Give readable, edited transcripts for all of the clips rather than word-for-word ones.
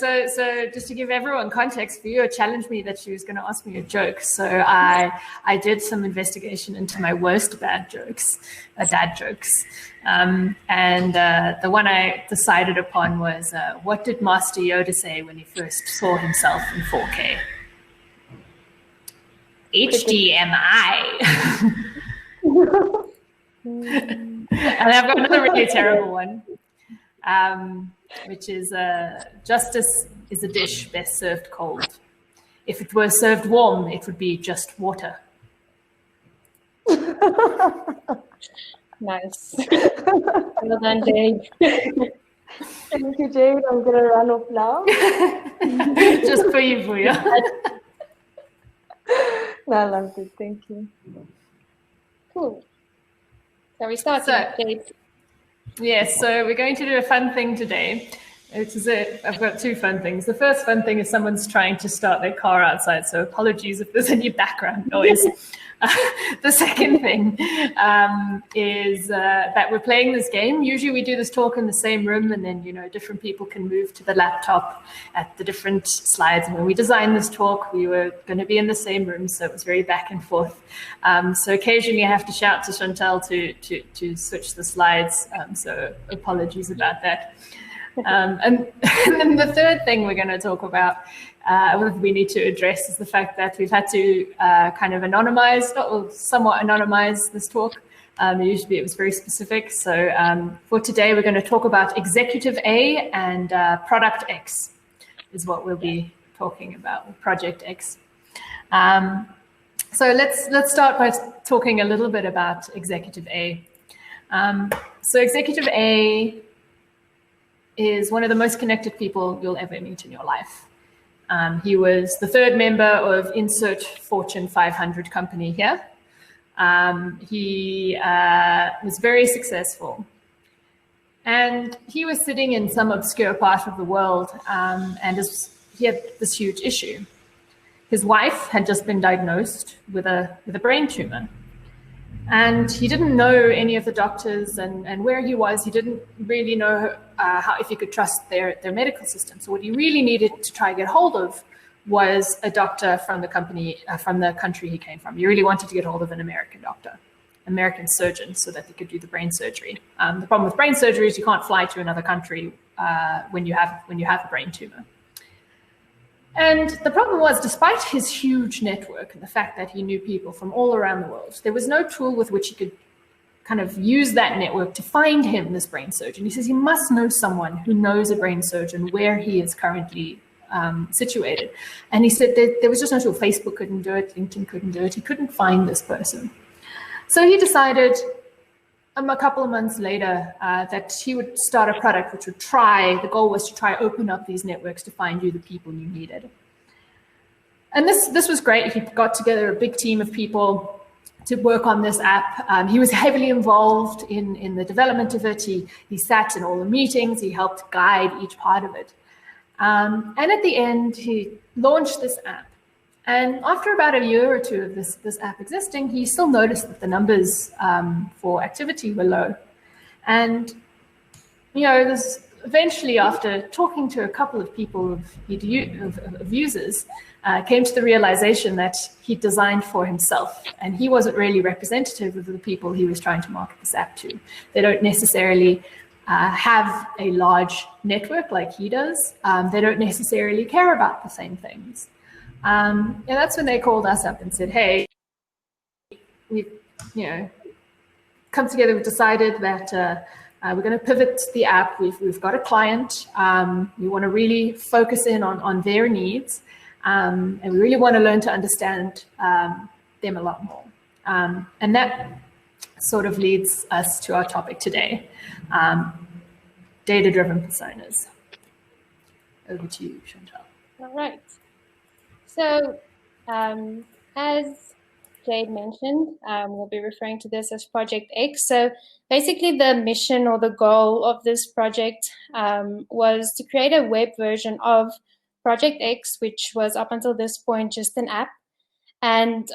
So just to give everyone context, Vio challenged me that she was going to ask me a joke. So I did some investigation into my worst dad jokes. And the one I decided upon was, what did Master Yoda say when he first saw himself in 4K? HDMI. And I've got another really terrible one, which is justice is a dish best served cold. If it were served warm, it would be just water. Nice. Well done, Jade. Thank you, Jade. I'm going to run off now. Just for you, Vuya. No, I loved it. Thank you. Cool. So we start, Jade. Yes, so we're going to do a fun thing today. I've got two fun things. The first fun thing is someone's trying to start their car outside, so apologies if there's any background noise. The second thing is that we're playing this game. Usually we do this talk in the same room, and then, different people can move to the laptop at the different slides. And when we designed this talk, we were going to be in the same room, so it was very back and forth. So occasionally I have to shout to Chantelle to switch the slides, so apologies about that. And then the third thing we're going to talk about, we need to address, is the fact that we've had to kind of somewhat anonymize this talk. Usually it was very specific. So for today, we're going to talk about Executive A and Product X is what we'll be talking about, Project X. So let's start by talking a little bit about Executive A. So Executive A is one of the most connected people you'll ever meet in your life. He was the third member of insert Fortune 500 company here. He was very successful. And he was sitting in some obscure part of the world, and he had this huge issue. His wife had just been diagnosed with a brain tumor. And he didn't know any of the doctors, and where he was, he didn't really know if he could trust their medical system. So what he really needed to try and get hold of was a doctor from the country he came from. He really wanted to get hold of an American doctor, American surgeon, so that they could do the brain surgery. The problem with brain surgery is you can't fly to another country when you have a brain tumor. And the problem was, despite his huge network and the fact that he knew people from all around the world, there was no tool with which he could kind of use that network to find him this brain surgeon. He says he must know someone who knows a brain surgeon where he is currently situated. And he said that there was just no tool. Facebook couldn't do it, LinkedIn couldn't do it. He couldn't find this person. So he decided a couple of months later that he would start a product which the goal was to try open up these networks to find you the people you needed. And this was great. He got together a big team of people to work on this app. He was heavily involved in the development of it. He sat in all the meetings. He helped guide each part of it. And at the end, he launched this app. And after about a year or two of this app existing, he still noticed that the numbers for activity were low. And, eventually, after talking to a couple of people of users, came to the realization that he designed for himself. And he wasn't really representative of the people he was trying to market this app to. They don't necessarily have a large network like he does. They don't necessarily care about the same things. And that's when they called us up and said, hey, we've come together, we've decided that we're going to pivot the app. We've got a client. We want to really focus in on their needs. And we really want to learn to understand them a lot more. And that sort of leads us to our topic today, data-driven personas. Over to you, Chantelle. All right. So as Jade mentioned, we'll be referring to this as Project X. So basically the mission or the goal of this project was to create a web version of Project X, which was up until this point just an app. And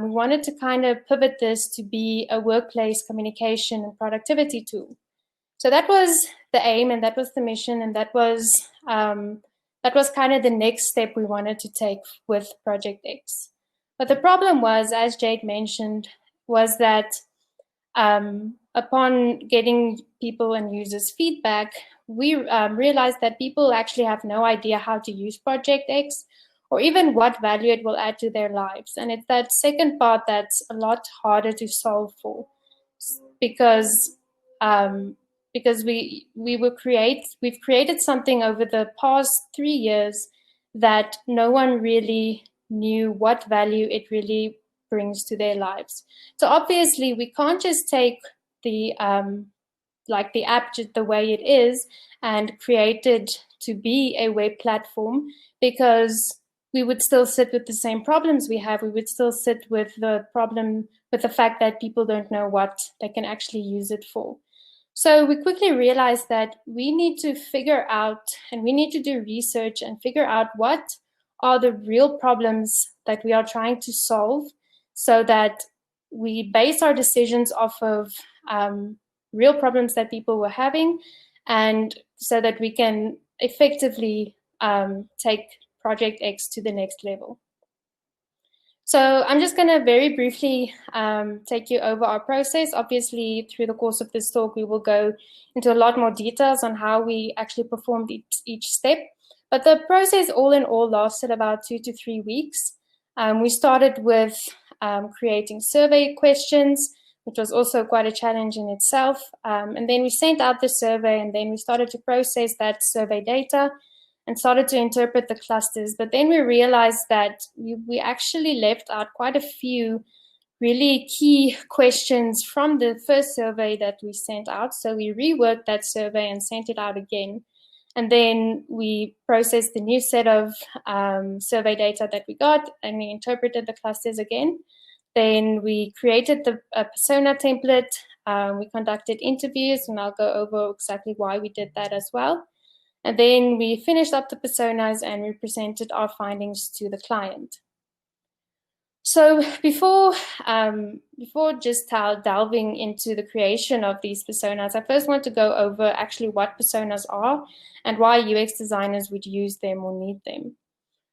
we wanted to kind of pivot this to be a workplace communication and productivity tool. So that was the aim, and that was the mission, and that was that was kind of the next step we wanted to take with Project X. But the problem was, as Jade mentioned, was that upon getting people and users feedback, we realized that people actually have no idea how to use Project X or even what value it will add to their lives. And it's that second part that's a lot harder to solve for, because we've created something over the past 3 years that no one really knew what value it really brings to their lives. So obviously we can't just take the the app just the way it is and create it to be a web platform, because we would still sit with the same problems we have. We would still sit with the problem, with the fact that people don't know what they can actually use it for. So we quickly realized that we need to figure out, and we need to do research and figure out what are the real problems that we are trying to solve, so that we base our decisions off of real problems that people were having, and so that we can effectively take Project X to the next level. So I'm just going to very briefly take you over our process. Obviously, through the course of this talk, we will go into a lot more details on how we actually performed each step. But the process all in all lasted about 2 to 3 weeks. We started with creating survey questions, which was also quite a challenge in itself. And then we sent out the survey, and then we started to process that survey data and started to interpret the clusters. But then we realized that we actually left out quite a few really key questions from the first survey that we sent out. So we reworked that survey and sent it out again. And then we processed the new set of survey data that we got, and we interpreted the clusters again. Then we created a persona template. We conducted interviews, and I'll go over exactly why we did that as well. And then we finished up the personas and we presented our findings to the client. So before just delving into the creation of these personas, I first want to go over actually what personas are and why UX designers would use them or need them.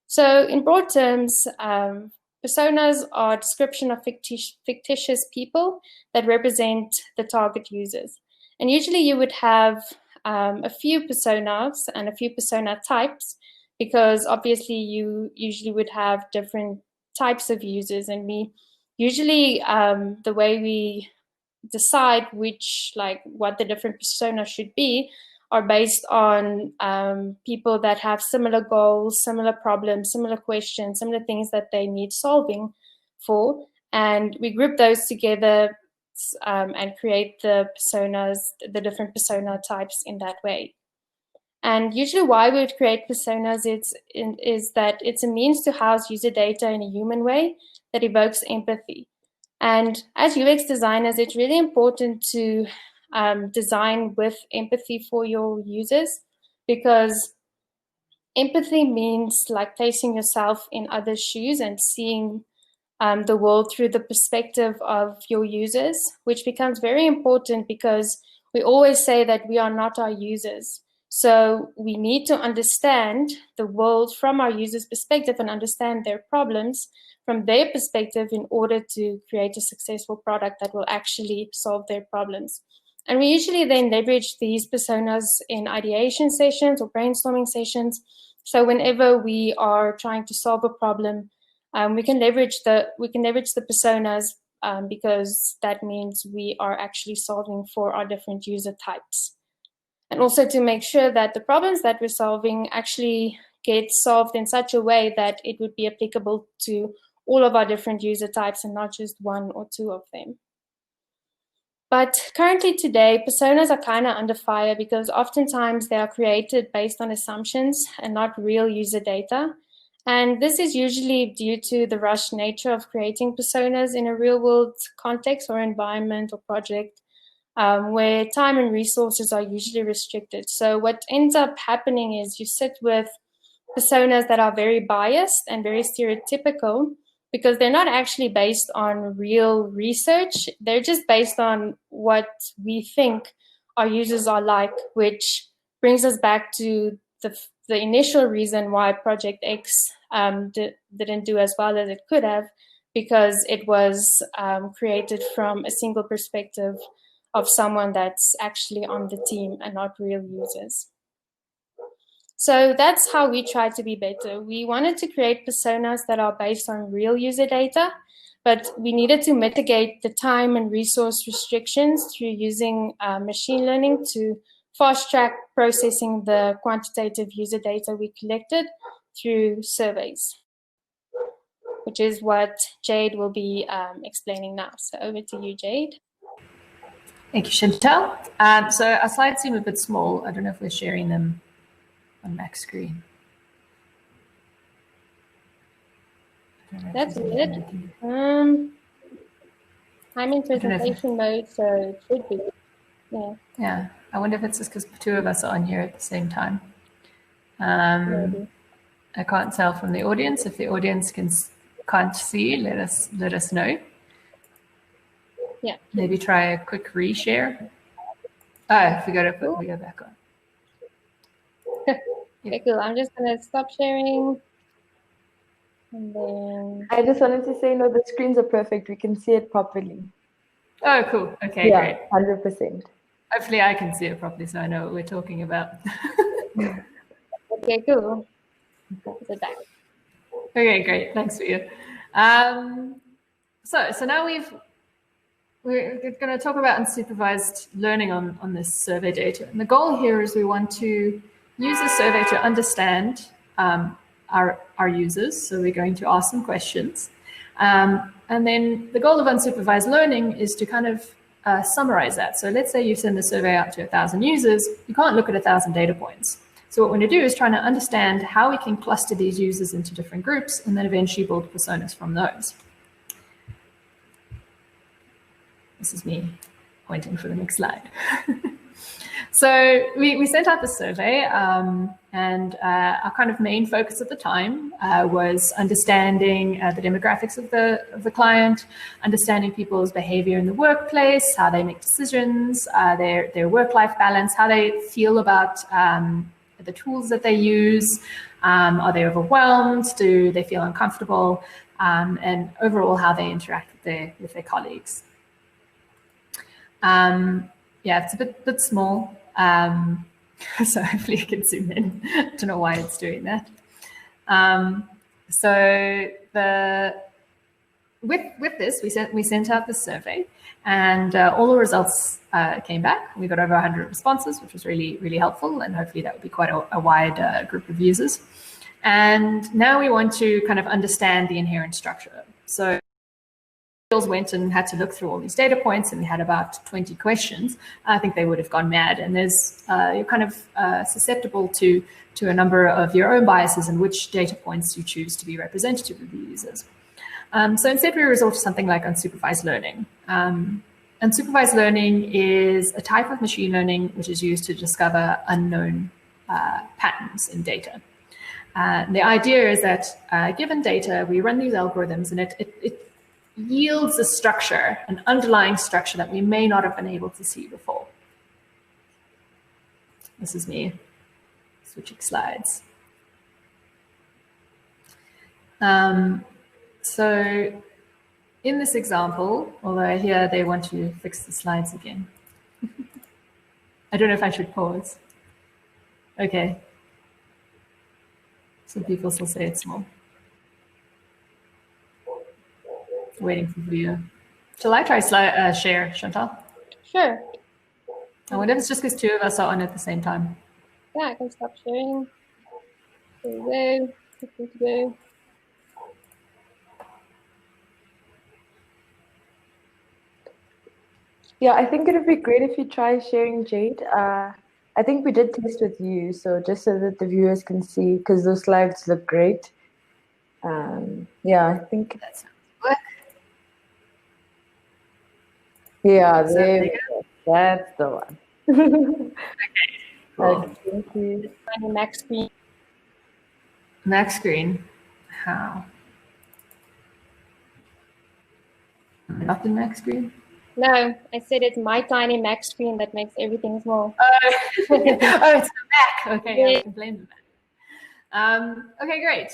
So in broad terms, personas are a description of fictitious people that represent the target users. And usually you would have a few personas and a few persona types, because obviously you usually would have different types of users. And we usually, the way we decide what the different personas should be are based on people that have similar goals, similar problems, similar questions, similar things that they need solving for. And we group those together and create the personas, the different persona types in that way. And usually why we would create personas is that it's a means to house user data in a human way that evokes empathy. And as UX designers, it's really important to design with empathy for your users, because empathy means like placing yourself in other shoes and seeing the world through the perspective of your users, which becomes very important because we always say that we are not our users. So we need to understand the world from our users' perspective and understand their problems from their perspective in order to create a successful product that will actually solve their problems. And we usually then leverage these personas in ideation sessions or brainstorming sessions. So whenever we are trying to solve a problem, we can leverage the personas because that means we are actually solving for our different user types. And also to make sure that the problems that we're solving actually get solved in such a way that it would be applicable to all of our different user types and not just one or two of them. But currently today, personas are kind of under fire because oftentimes they are created based on assumptions and not real user data. And this is usually due to the rushed nature of creating personas in a real world context or environment or project, where time and resources are usually restricted. So what ends up happening is you sit with personas that are very biased and very stereotypical because they're not actually based on real research. They're just based on what we think our users are like, which brings us back to the the initial reason why Project X didn't do as well as it could have, because it was created from a single perspective of someone that's actually on the team and not real users. So that's how we try to be better. We wanted to create personas that are based on real user data, but we needed to mitigate the time and resource restrictions through using machine learning to fast-track processing the quantitative user data we collected through surveys, which is what Jade will be explaining now. So over to you, Jade. Thank you, Chantelle. So our slides seem a bit small. I don't know if we're sharing them on max screen. That's weird. I'm in presentation mode, so it should be. Yeah. Yeah. I wonder if it's just because two of us are on here at the same time. I can't tell from the audience. If the audience can't see, let us know. Yeah. Maybe try a quick reshare. Oh, we go back on. Okay, cool. I'm just gonna stop sharing. And then I just wanted to say, no, the screens are perfect. We can see it properly. Oh, cool. Okay, yeah, great. 100%. Hopefully I can see it properly so I know what we're talking about. Okay, cool. So back. Okay, great. Thanks for you. So now we're going to talk about unsupervised learning on this survey data. And the goal here is we want to use the survey to understand our users. So we're going to ask them questions. And then the goal of unsupervised learning is to kind of summarize that. So let's say you send the survey out to 1,000 users. You can't look at 1,000 data points. So what we're going to do is trying to understand how we can cluster these users into different groups and then eventually build personas from those. This is me pointing for the next slide. So we sent out the survey and our kind of main focus at the time was understanding the demographics of the client, understanding people's behavior in the workplace, how they make decisions, their work-life balance, how they feel about the tools that they use. Are they overwhelmed? Do they feel uncomfortable? And overall, how they interact with their colleagues. Yeah, it's a bit small. So hopefully you can zoom in. I don't know why it's doing that. So with this, we sent out the survey, and all the results came back. We got over 100 responses, which was really, really helpful, and hopefully that would be quite a wide group of users. And now we want to kind of understand the inherent structure. So went and had to look through all these data points, and we had about 20 questions. I think they would have gone mad. And you're kind of susceptible to a number of your own biases and which data points you choose to be representative of the users. So instead, we resort to something like unsupervised learning. Unsupervised learning is a type of machine learning which is used to discover unknown patterns in data. The idea is that given data, we run these algorithms, and it yields a structure, an underlying structure that we may not have been able to see before. This is me switching slides. So in this example, although here they want to fix the slides again. I don't know if I should pause. Okay. Some people still say it's small. Waiting for video. Shall I try share, Chantelle? Sure. I wonder if it's just because two of us are on at the same time. Yeah, I can stop sharing. There we go. Good to go. Yeah, I think it would be great if you try sharing, Jade. I think we did test with you, so just so that the viewers can see, because those slides look great. Yeah, I think That sounds good. Yeah, there we go. That's the one. Okay, cool. Okay, thank you. On your Mac screen. Mac screen. How? Not the Mac screen? No, I said it's my tiny Mac screen that makes everything small. Oh, it's the Mac. Okay, yeah, I can blame the Mac. Okay, great.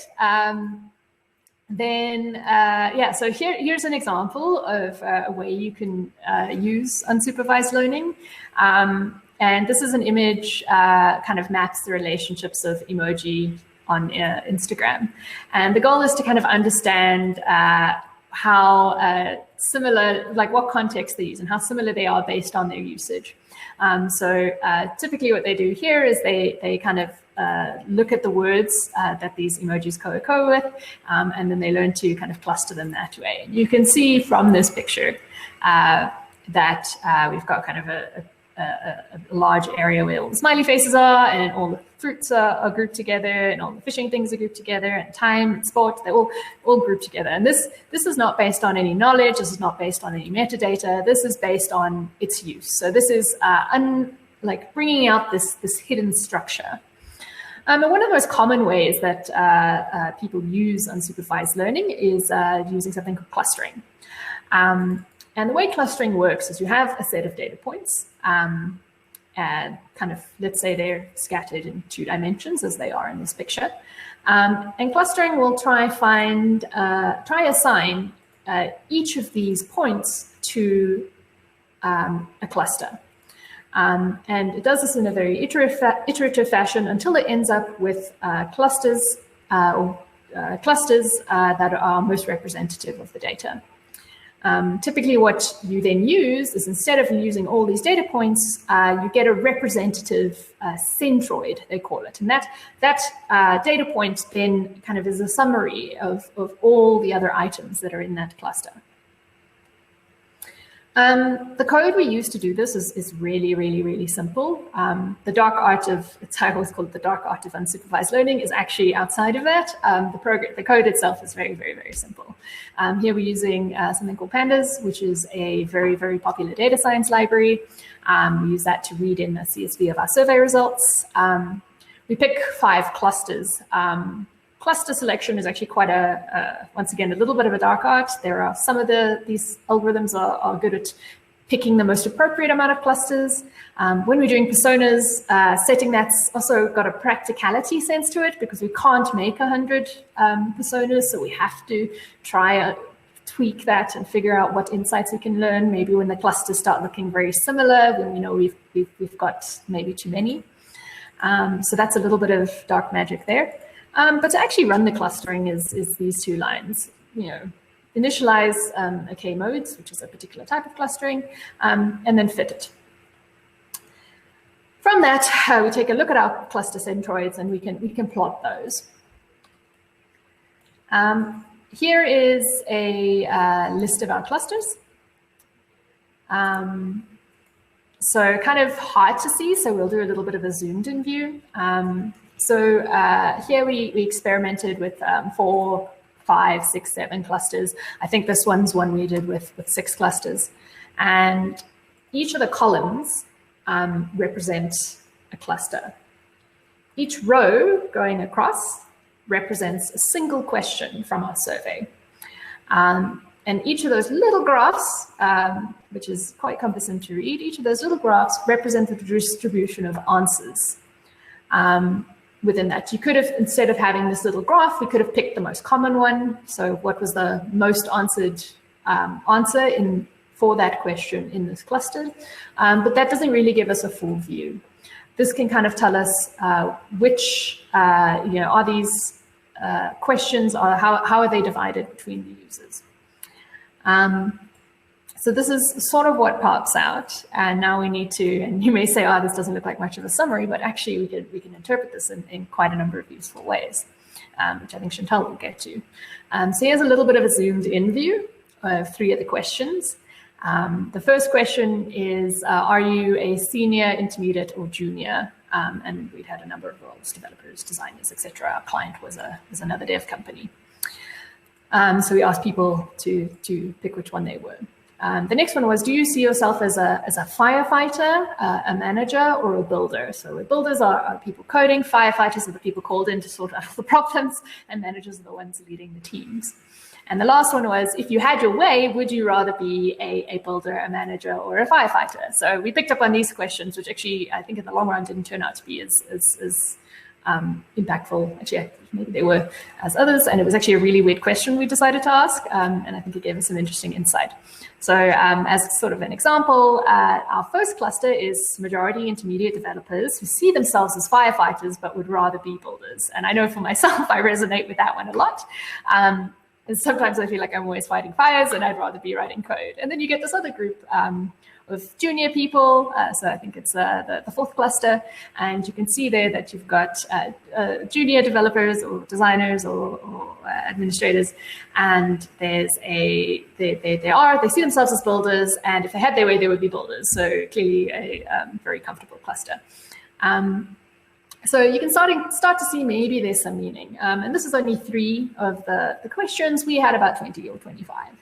So here's an example of a way you can use unsupervised learning. And this is an image kind of maps the relationships of emoji on Instagram. And the goal is to kind of understand how similar, like what context they use and how similar they are based on their usage. Typically what they do here is they kind of look at the words that these emojis co-occur with, and then they learn to kind of cluster them that way. And you can see from this picture that we've got kind of a large area where all the smiley faces are, and all the fruits are grouped together, and all the fishing things are grouped together, and time and sport, they're all grouped together. And this is not based on any knowledge, this is not based on any metadata, this is based on its use. So this is like bringing out this hidden structure. And one of the most common ways that people use unsupervised learning is using something called clustering. And the way clustering works is you have a set of data points, and kind of, let's say they're scattered in 2 dimensions as they are in this picture. And clustering will try assign each of these points to a cluster. And it does this in a very iterative fashion until it ends up with clusters that are most representative of the data. Typically what you then use is, instead of using all these data points, you get a representative centroid, they call it. And that data point then kind of is a summary of all the other items that are in that cluster. The code we use to do this is really, really, really simple. The dark art of, I always call it the dark art of unsupervised learning, is actually outside of that. The code itself is very, very, very simple. Here we're using something called Pandas, which is a very, very popular data science library. We use that to read in the CSV of our survey results. We pick 5 clusters. Cluster selection is actually quite once again, a little bit of a dark art. There are some of these algorithms are good at picking the most appropriate amount of clusters. When we're doing personas, setting that's also got a practicality sense to it, because we can't make 100 personas, so we have to try tweak that and figure out what insights we can learn. Maybe when the clusters start looking very similar, when we know we've got maybe too many. So that's a little bit of dark magic there. But to actually run the clustering is these 2 lines. Initialize a k-modes, which is a particular type of clustering, and then fit it. From that, we take a look at our cluster centroids, and we can plot those. Here is a list of our clusters. So kind of hard to see, so we'll do a little bit of a zoomed in view. Here we experimented with 4, 5, 6, 7 clusters. I think this one's one we did with 6 clusters. And each of the columns represents a cluster. Each row going across represents a single question from our survey. And each of those little graphs, which is quite cumbersome to read, each of those little graphs represent the distribution of answers. Within that, you could have, instead of having this little graph, we could have picked the most common one. So what was the most answered answer for that question in this cluster? But that doesn't really give us a full view. This can kind of tell us which, are these questions, or how are they divided between the users? So this is sort of what pops out, and now we need to, and you may say, oh, this doesn't look like much of a summary, but actually we can interpret this in quite a number of useful ways, which I think Chantelle will get to. So here's a little bit of a zoomed in view of 3 of the questions. The first question is, are you a senior, intermediate, or junior? And we'd had a number of roles, developers, designers, etc. Our client was another dev company. So we asked people to pick which one they were. The next one was, do you see yourself as a firefighter, a manager, or a builder? So builders are people coding, firefighters are the people called in to sort out all the problems, and managers are the ones leading the teams. And the last one was, if you had your way, would you rather be a builder, a manager, or a firefighter? So we picked up on these questions, which actually I think in the long run didn't turn out to be as impactful. Actually, maybe they were as others, and it was actually a really weird question we decided to ask, and I think it gave us some interesting insight. So as sort of an example, our first cluster is majority intermediate developers who see themselves as firefighters but would rather be builders. And I know for myself, I resonate with that one a lot. And sometimes I feel like I'm always fighting fires and I'd rather be writing code. And then you get this other group of junior people. So I think it's the fourth cluster. And you can see there that you've got junior developers or designers or administrators. And there's they see themselves as builders. And if they had their way, they would be builders. So clearly a very comfortable cluster. So you can start to see maybe there's some meaning. And this is only 3 of the questions. We had about 20 or 25.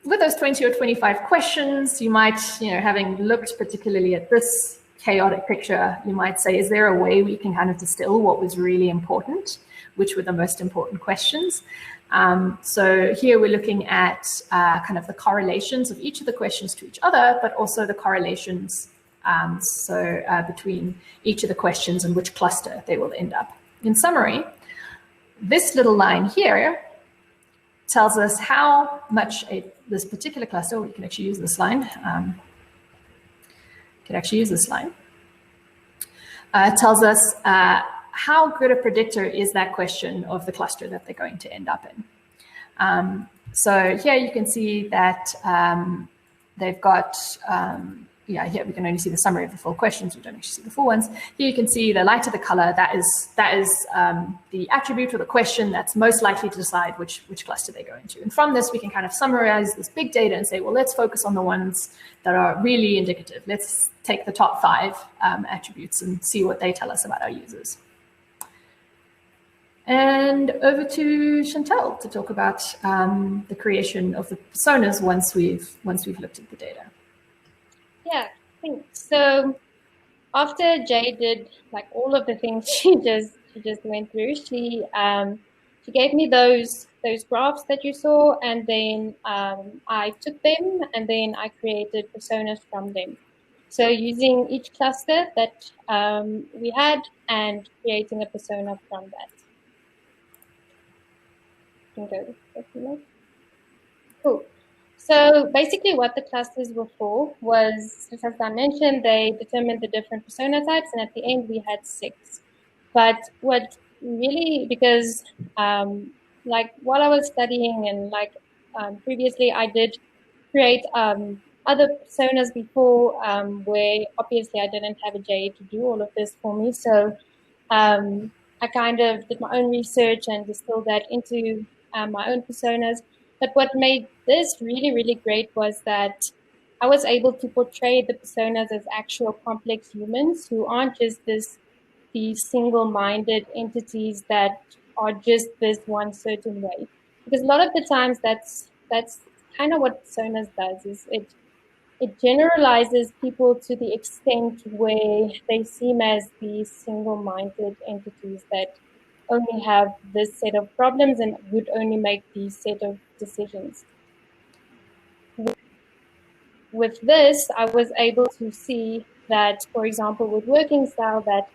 With those 20 or 25 questions, you might, having looked particularly at this chaotic picture, you might say, is there a way we can kind of distill what was really important, which were the most important questions? So here we're looking at kind of the correlations of each of the questions to each other, but also the correlations between each of the questions and which cluster they will end up. In summary, this little line here tells us how much this particular cluster, we can actually use this line, tells us how good a predictor is that question of the cluster that they're going to end up in. So here you can see that they've got, here we can only see the summary of the full questions. We don't actually see the full ones. Here you can see the lighter the color, that is the attribute or the question that's most likely to decide which cluster they go into. And from this, we can kind of summarize this big data and say, well, let's focus on the ones that are really indicative. Let's take the top 5 attributes and see what they tell us about our users. And over to Chantelle to talk about the creation of the personas once we've looked at the data. Yeah, thanks. So after Jade did like all of the things she just went through, she gave me those graphs that you saw, and then I took them and then I created personas from them. So using each cluster that we had and creating a persona from that. You can go. Cool. So basically what the clusters were for was, as I mentioned, they determined the different persona types, and at the end we had 6. But what really, because like while I was studying and previously I did create other personas before where obviously I didn't have a Jade to do all of this for me. So I kind of did my own research and distilled that into my own personas. But what made this really, really great was that I was able to portray the personas as actual complex humans who aren't just these single-minded entities that are just this one certain way. Because a lot of the times that's kind of what personas does, is it generalizes people to the extent where they seem as these single-minded entities that only have this set of problems and would only make these set of decisions. With this, I was able to see that, for example, with working style, that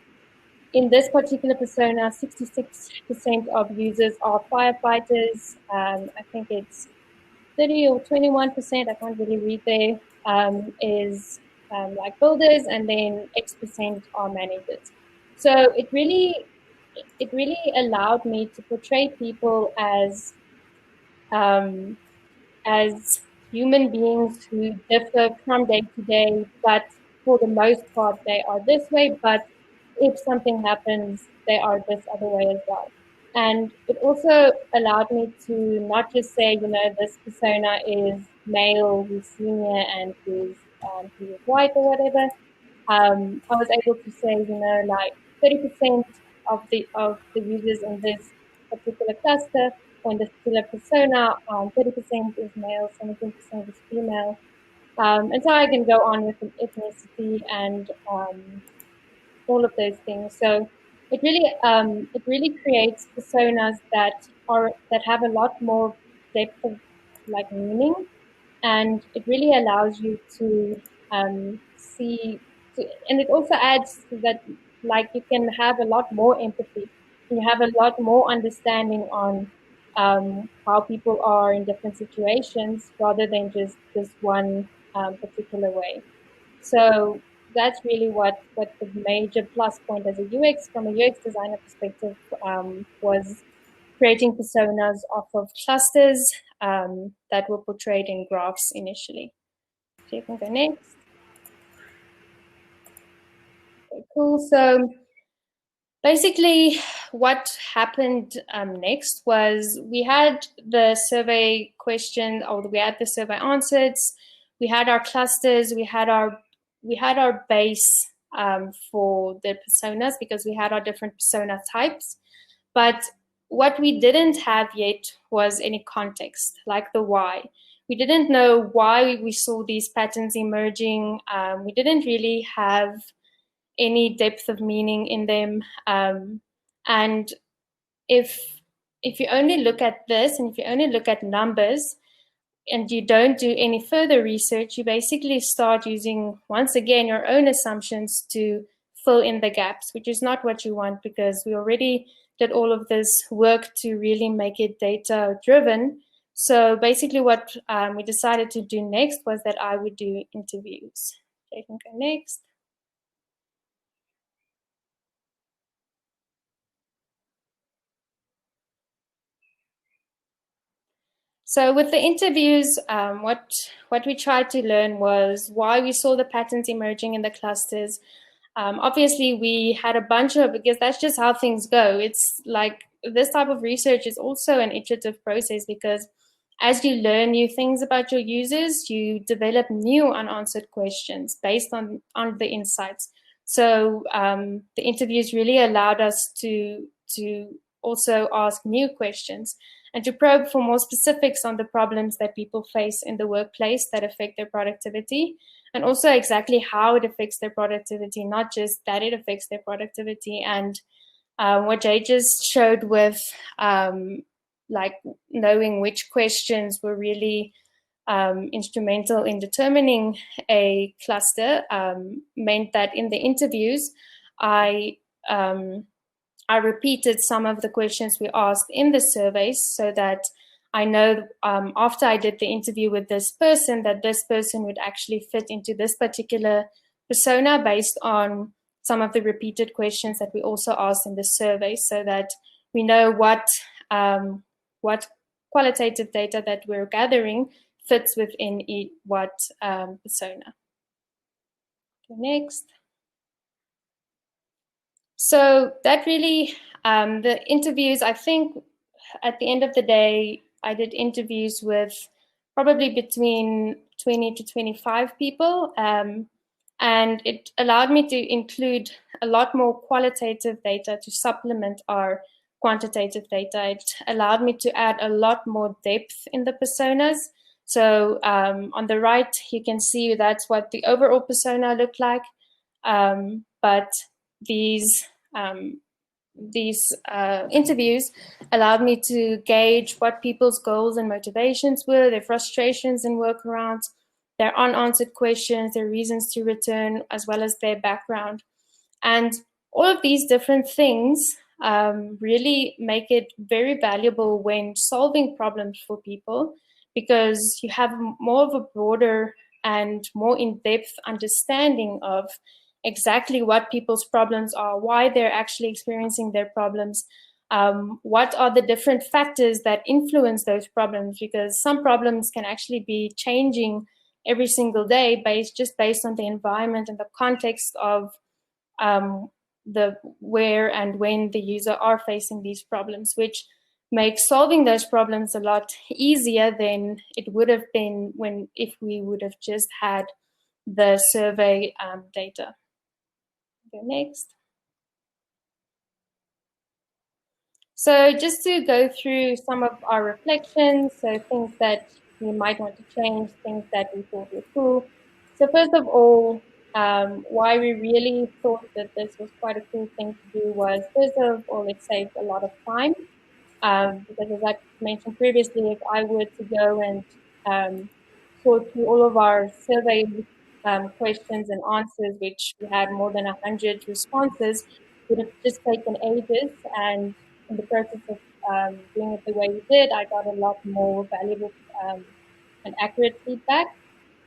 in this particular persona, 66% of users are firefighters. I think it's 30 or 21%, I can't really read there, is like builders, and then X% are managers. So it really allowed me to portray people as human beings who differ from day to day, but for the most part they are this way, but if something happens, they are this other way as well. And it also allowed me to not just say, this persona is male, who's senior, and who's white or whatever. I was able to say, like 30% of the users in this particular cluster, or in this particular persona, 30% is male, 17% is female. And so I can go on with an ethnicity and all of those things. So it really creates personas that have a lot more depth of like meaning, and it really allows you to see. And it also adds that like you can have a lot more empathy. You have a lot more understanding on how people are in different situations rather than just this one particular way. So that's really what the major plus point as a UX, from a UX designer perspective, was creating personas off of clusters that were portrayed in graphs initially. So you can go next. Okay, cool. So basically, what happened next was we had the survey question, or we had the survey answers, we had our clusters, we had our base for the personas because we had our different persona types. But what we didn't have yet was any context, like the why. We didn't know why we saw these patterns emerging. We didn't really have any depth of meaning in them. And if you only look at this, and if you only look at numbers, and you don't do any further research, you basically start using, once again, your own assumptions to fill in the gaps, which is not what you want, because we already did all of this work to really make it data driven. So basically what we decided to do next was that I would do interviews. Okay, can go next. So with the interviews, what we tried to learn was why we saw the patterns emerging in the clusters. Obviously, we had a bunch of, because that's just how things go. It's like this type of research is also an iterative process, because as you learn new things about your users, you develop new unanswered questions based on the insights. So the interviews really allowed us to also ask new questions and to probe for more specifics on the problems that people face in the workplace that affect their productivity, and also exactly how it affects their productivity, not just that it affects their productivity. And what Jade just showed with like knowing which questions were really instrumental in determining a cluster meant that in the interviews, I repeated some of the questions we asked in the surveys, so that I know after I did the interview with this person, that this person would actually fit into this particular persona based on some of the repeated questions that we also asked in the survey, so that we know what qualitative data that we're gathering fits within what persona. Okay, next. So that really, the interviews, I think at the end of the day, I did interviews with probably between 20 to 25 people. And it allowed me to include a lot more qualitative data to supplement our quantitative data. It allowed me to add a lot more depth in the personas. So on the right, you can see that's what the overall persona looked like. But these interviews allowed me to gauge what people's goals and motivations were, their frustrations and workarounds, their unanswered questions, their reasons to return, as well as their background. And all of these different things really make it very valuable when solving problems for people, because you have more of a broader and more in-depth understanding of exactly what people's problems are, why they're actually experiencing their problems, what are the different factors that influence those problems, because some problems can actually be changing every single day based on the environment and the context of the where and when the user are facing these problems, which makes solving those problems a lot easier than it would have been if we would have just had the survey data. Go next. So just to go through some of our reflections, so things that we might want to change, things that we thought were cool. So first of all, why we really thought that this was quite a cool thing to do was, first of all, it saved a lot of time. Because as I mentioned previously, if I were to go and sort through all of our survey questions and answers, which we had more than 100 responses, would have just taken ages. And in the process of doing it the way we did, I got a lot more valuable and accurate feedback.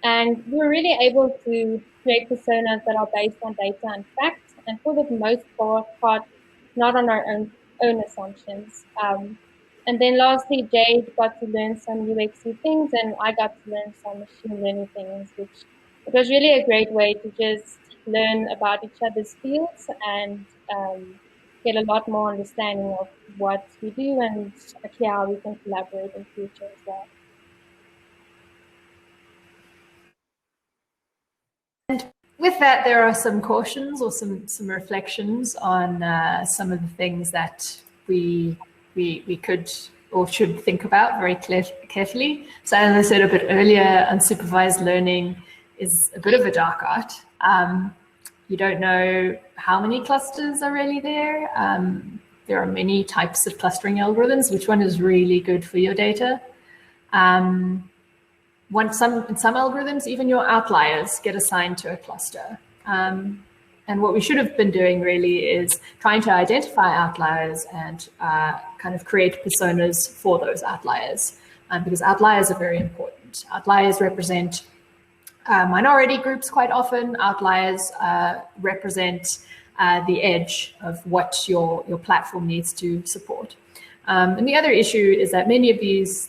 And we were really able to create personas that are based on data and facts, and for the most part not on our own assumptions. And then lastly, Jade got to learn some UXy things, and I got to learn some machine learning things, which it was really a great way to just learn about each other's fields and get a lot more understanding of what we do and actually how we can collaborate in future as well. And with that, there are some cautions or some reflections on some of the things that we could or should think about very carefully. So as I said a bit earlier, unsupervised learning is a bit of a dark art. You don't know how many clusters are really there. There are many types of clustering algorithms. Which one is really good for your data? In some algorithms, even your outliers get assigned to a cluster. And what we should have been doing really is trying to identify outliers and kind of create personas for those outliers, because outliers are very important. Outliers represent minority groups quite often. Outliers represent the edge of what your platform needs to support. And the other issue is that many of these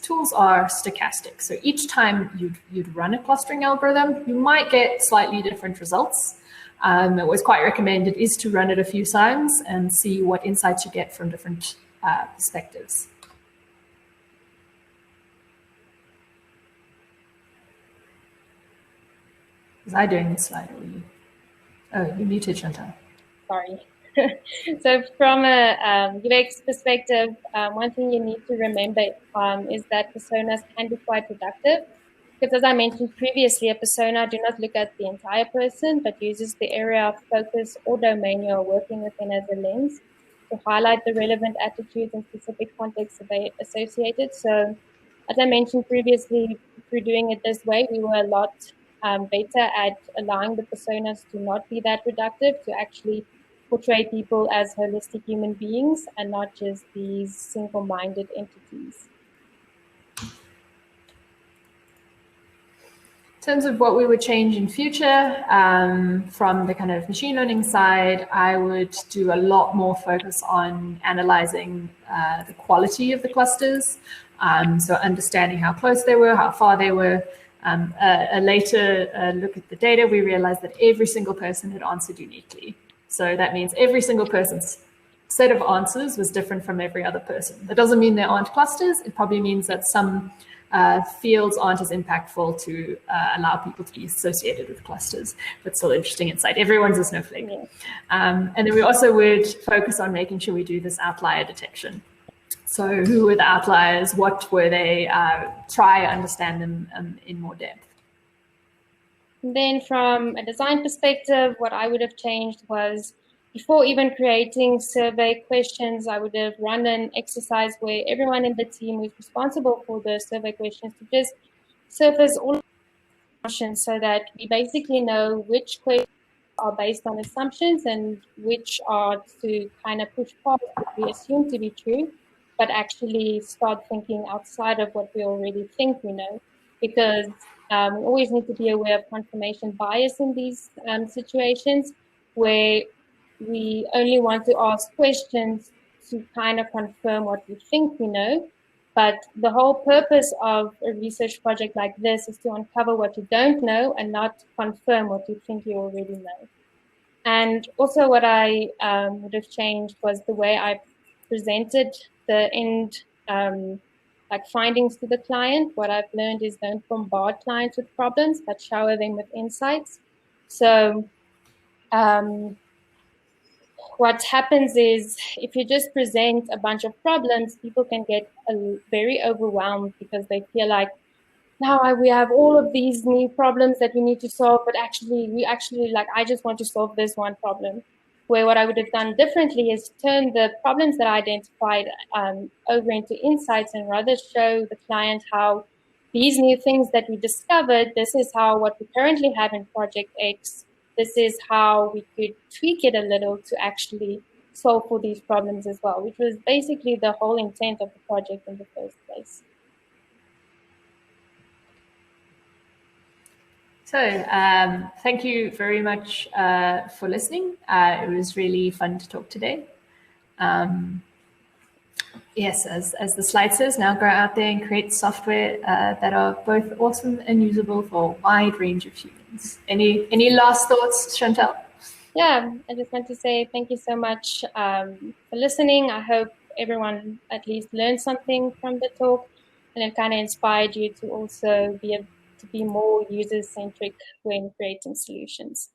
tools are stochastic. So each time you'd run a clustering algorithm, you might get slightly different results. What was quite recommended is to run it a few times and see what insights you get from different perspectives. Was I doing this slide or you? Oh, you muted, Chantelle. Sorry. So from a UX perspective, one thing you need to remember is that personas can be quite reductive. Because as I mentioned previously, a persona do not look at the entire person, but uses the area of focus or domain you are working within as a lens to highlight the relevant attitudes and specific contexts associated. So as I mentioned previously, through doing it this way, we were a lot better at allowing the personas to not be that reductive, to actually portray people as holistic human beings and not just these single-minded entities. In terms of what we would change in future, from the kind of machine learning side, I would do a lot more focus on analyzing the quality of the clusters. So understanding how close they were, how far they were. A later look at the data, we realized that every single person had answered uniquely. So that means every single person's set of answers was different from every other person. That doesn't mean there aren't clusters. It probably means that some fields aren't as impactful to allow people to be associated with clusters, but still interesting insight. Everyone's a snowflake. Yeah. And then we also would focus on making sure we do this outlier detection. So who were the outliers? What were they? Try understand them in more depth. And then from a design perspective, what I would have changed was, before even creating survey questions, I would have run an exercise where everyone in the team who's responsible for the survey questions to just surface all assumptions, so that we basically know which questions are based on assumptions and which are to kind of push past what we assume to be true, but actually start thinking outside of what we already think we know. Because we always need to be aware of confirmation bias in these situations, where we only want to ask questions to kind of confirm what we think we know. But the whole purpose of a research project like this is to uncover what you don't know and not confirm what you think you already know. And also what I would have changed was the way I presented the end like findings to the client. What I've learned is don't bombard clients with problems, but shower them with insights. So what happens is, if you just present a bunch of problems, people can get very overwhelmed because they feel like, now we have all of these new problems that we need to solve, but actually, I just want to solve this one problem. Where what I would have done differently is turn the problems that I identified over into insights, and rather show the client how these new things that we discovered, this is how what we currently have in Project X, this is how we could tweak it a little to actually solve for these problems as well, which was basically the whole intent of the project in the first place. So thank you very much for listening. It was really fun to talk today. Yes, as the slide says, now go out there and create software that are both awesome and usable for a wide range of humans. Any last thoughts, Chantelle? Yeah, I just want to say thank you so much for listening. I hope everyone at least learned something from the talk, and it kind of inspired you to also be more user-centric when creating solutions.